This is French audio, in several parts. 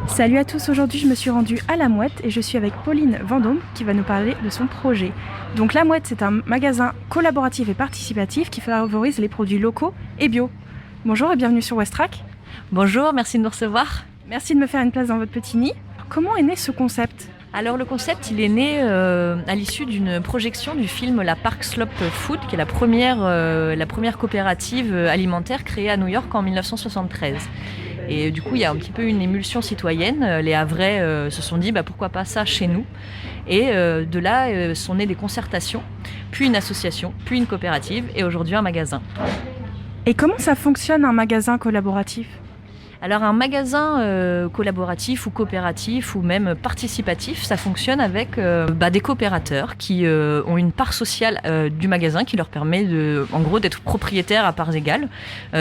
Salut à tous, aujourd'hui je me suis rendue à La Mouette et je suis avec Pauline Vendôme qui va nous parler de son projet. Donc La Mouette, c'est un magasin collaboratif et participatif qui favorise les produits locaux et bio. Bonjour et bienvenue sur Westrack. Bonjour, merci de nous recevoir. Merci de me faire une place dans votre petit nid. Comment est né ce concept ? Alors le concept, il est né à l'issue d'une projection du film La Park Slope Food, qui est la première coopérative alimentaire créée à New York en 1973. Et du coup, il y a un petit peu une émulsion citoyenne. Les Havrais se sont dit pourquoi pas ça chez nous. Et de là sont nées des concertations, puis une association, puis une coopérative et aujourd'hui un magasin. Et comment ça fonctionne un magasin collaboratif ? Alors un magasin collaboratif ou coopératif ou même participatif, ça fonctionne avec des coopérateurs qui ont une part sociale du magasin qui leur permet en gros d'être propriétaires à parts égales.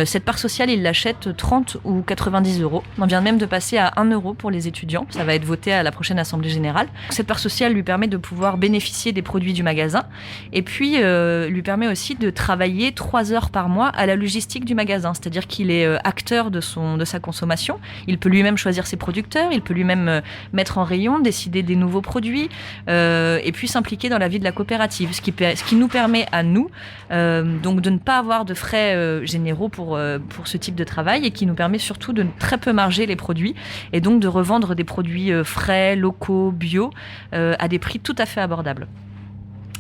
Cette part sociale, ils l'achètent 30 ou 90 €. On vient même de passer à 1 € pour les étudiants. Ça va être voté à la prochaine Assemblée Générale. Cette part sociale lui permet de pouvoir bénéficier des produits du magasin et puis lui permet aussi de travailler 3 heures par mois à la logistique du magasin. C'est-à-dire qu'il est acteur de sa consommation. Il peut lui-même choisir ses producteurs, il peut lui-même mettre en rayon, décider des nouveaux produits et puis s'impliquer dans la vie de la coopérative. Ce qui nous permet à nous donc de ne pas avoir de frais généraux pour ce type de travail et qui nous permet surtout de très peu marger les produits et donc de revendre des produits frais, locaux, bio à des prix tout à fait abordables.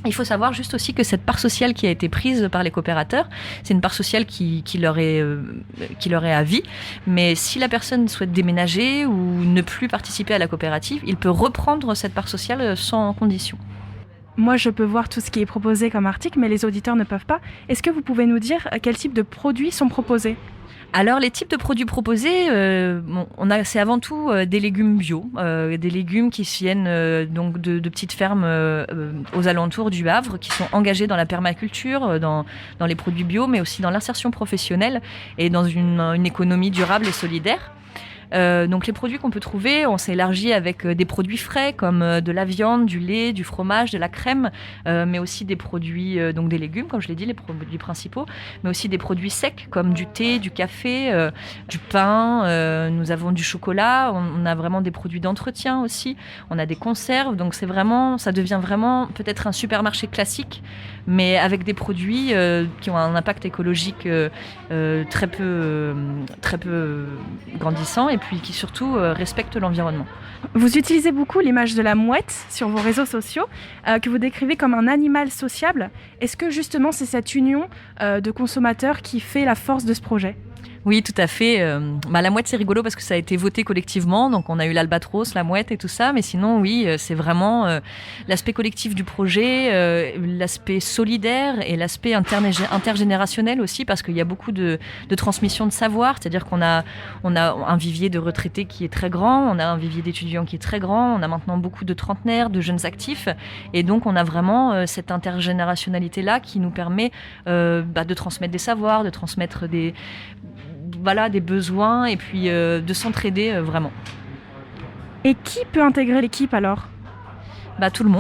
Il faut savoir juste aussi que cette part sociale qui a été prise par les coopérateurs, c'est une part sociale qui leur est à vie. Mais si la personne souhaite déménager ou ne plus participer à la coopérative, il peut reprendre cette part sociale sans condition. Moi, je peux voir tout ce qui est proposé comme article, mais les auditeurs ne peuvent pas. Est-ce que vous pouvez nous dire quel type de produits sont proposés ? Alors les types de produits proposés, c'est avant tout des légumes bio, des légumes qui viennent donc de petites fermes aux alentours du Havre, qui sont engagées dans la permaculture, dans les produits bio, mais aussi dans l'insertion professionnelle et dans une économie durable et solidaire. Donc les produits qu'on peut trouver, on s'est élargi avec des produits frais comme de la viande, du lait, du fromage, de la crème, mais aussi des produits, donc des légumes, comme je l'ai dit, les produits principaux, mais aussi des produits secs comme du thé, du café, du pain, nous avons du chocolat, on a vraiment des produits d'entretien aussi, on a des conserves, donc ça devient vraiment peut-être un supermarché classique, mais avec des produits qui ont un impact écologique très peu grandissant et puis qui surtout respectent l'environnement. Vous utilisez beaucoup l'image de la mouette sur vos réseaux sociaux, que vous décrivez comme un animal sociable. Est-ce que justement c'est cette union de consommateurs qui fait la force de ce projet ? Oui, tout à fait. La mouette, c'est rigolo parce que ça a été voté collectivement. Donc, on a eu l'albatros, la mouette et tout ça. Mais sinon, oui, c'est vraiment l'aspect collectif du projet, l'aspect solidaire et l'aspect intergénérationnel aussi parce qu'il y a beaucoup de transmission de savoir. C'est-à-dire qu'on a un vivier de retraités qui est très grand. On a un vivier d'étudiants qui est très grand. On a maintenant beaucoup de trentenaires, de jeunes actifs. Et donc, on a vraiment cette intergénérationnalité-là qui nous permet de transmettre des savoirs, de transmettre des besoins et puis de s'entraider vraiment. Et qui peut intégrer l'équipe alors ? Tout le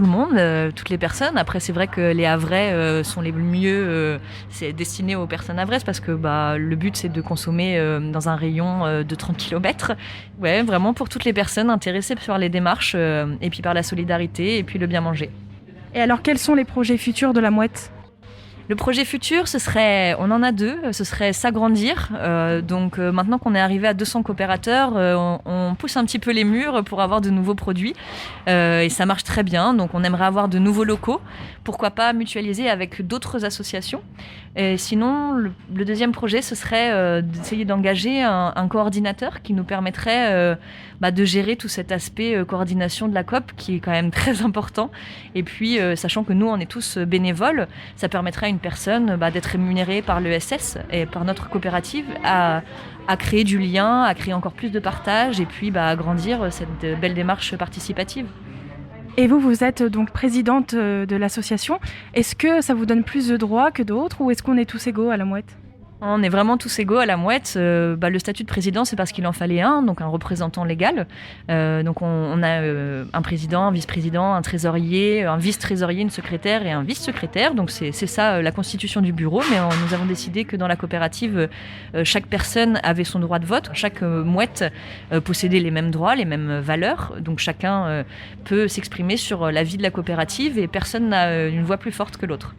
monde, toutes les personnes. Après, c'est vrai que les Havrais sont les mieux c'est destiné aux personnes havraises parce que le but, c'est de consommer dans un rayon de 30 km. Ouais, vraiment pour toutes les personnes intéressées par les démarches et puis par la solidarité et puis le bien manger. Et alors, quels sont les projets futurs de la mouette ? Le projet futur, on en a 2, ce serait s'agrandir. Donc maintenant qu'on est arrivé à 200 coopérateurs, on pousse un petit peu les murs pour avoir de nouveaux produits. Et ça marche très bien, donc on aimerait avoir de nouveaux locaux. Pourquoi pas mutualiser avec d'autres associations. Et sinon, le deuxième projet, ce serait d'essayer d'engager un coordinateur qui nous permettrait de gérer tout cet aspect coordination de la COP qui est quand même très important. Et puis, sachant que nous, on est tous bénévoles, ça permettrait à une personne d'être rémunérée par l'ESS et par notre coopérative à créer du lien, à créer encore plus de partage et puis à agrandir cette belle démarche participative. Et vous êtes donc présidente de l'association. Est-ce que ça vous donne plus de droits que d'autres ou est-ce qu'on est tous égaux à la mouette ? On est vraiment tous égaux à la Mouette. Le statut de président, c'est parce qu'il en fallait un, donc un représentant légal. Donc on a un président, un vice-président, un trésorier, un vice-trésorier, une secrétaire et un vice-secrétaire. Donc c'est ça la constitution du bureau. Mais nous avons décidé que dans la coopérative, chaque personne avait son droit de vote. Chaque Mouette possédait les mêmes droits, les mêmes valeurs. Donc chacun peut s'exprimer sur la vie de la coopérative et personne n'a une voix plus forte que l'autre.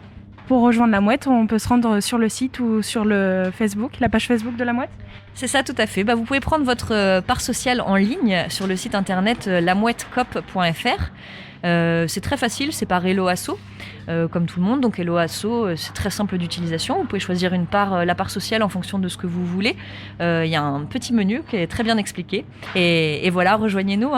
Pour rejoindre la Mouette, on peut se rendre sur le site ou sur le Facebook, la page Facebook de la Mouette ? C'est ça, tout à fait. Vous pouvez prendre votre part sociale en ligne sur le site internet lamouettecoop.fr. C'est très facile, c'est par Hello Asso, comme tout le monde. Donc Hello Asso, c'est très simple d'utilisation. Vous pouvez choisir la part sociale en fonction de ce que vous voulez. Il y a un petit menu qui est très bien expliqué. Et voilà, rejoignez-nous.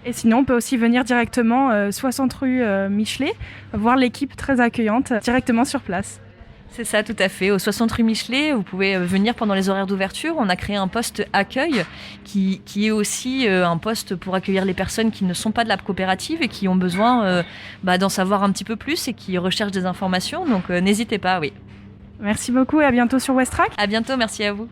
Et sinon, on peut aussi venir directement 60 rue Michelet, voir l'équipe très accueillante directement sur place. C'est ça, tout à fait. Au 60 rue Michelet, vous pouvez venir pendant les horaires d'ouverture. On a créé un poste accueil qui est aussi un poste pour accueillir les personnes qui ne sont pas de la coopérative et qui ont besoin d'en savoir un petit peu plus et qui recherchent des informations. Donc n'hésitez pas, oui. Merci beaucoup et à bientôt sur Westrack. À bientôt, merci à vous.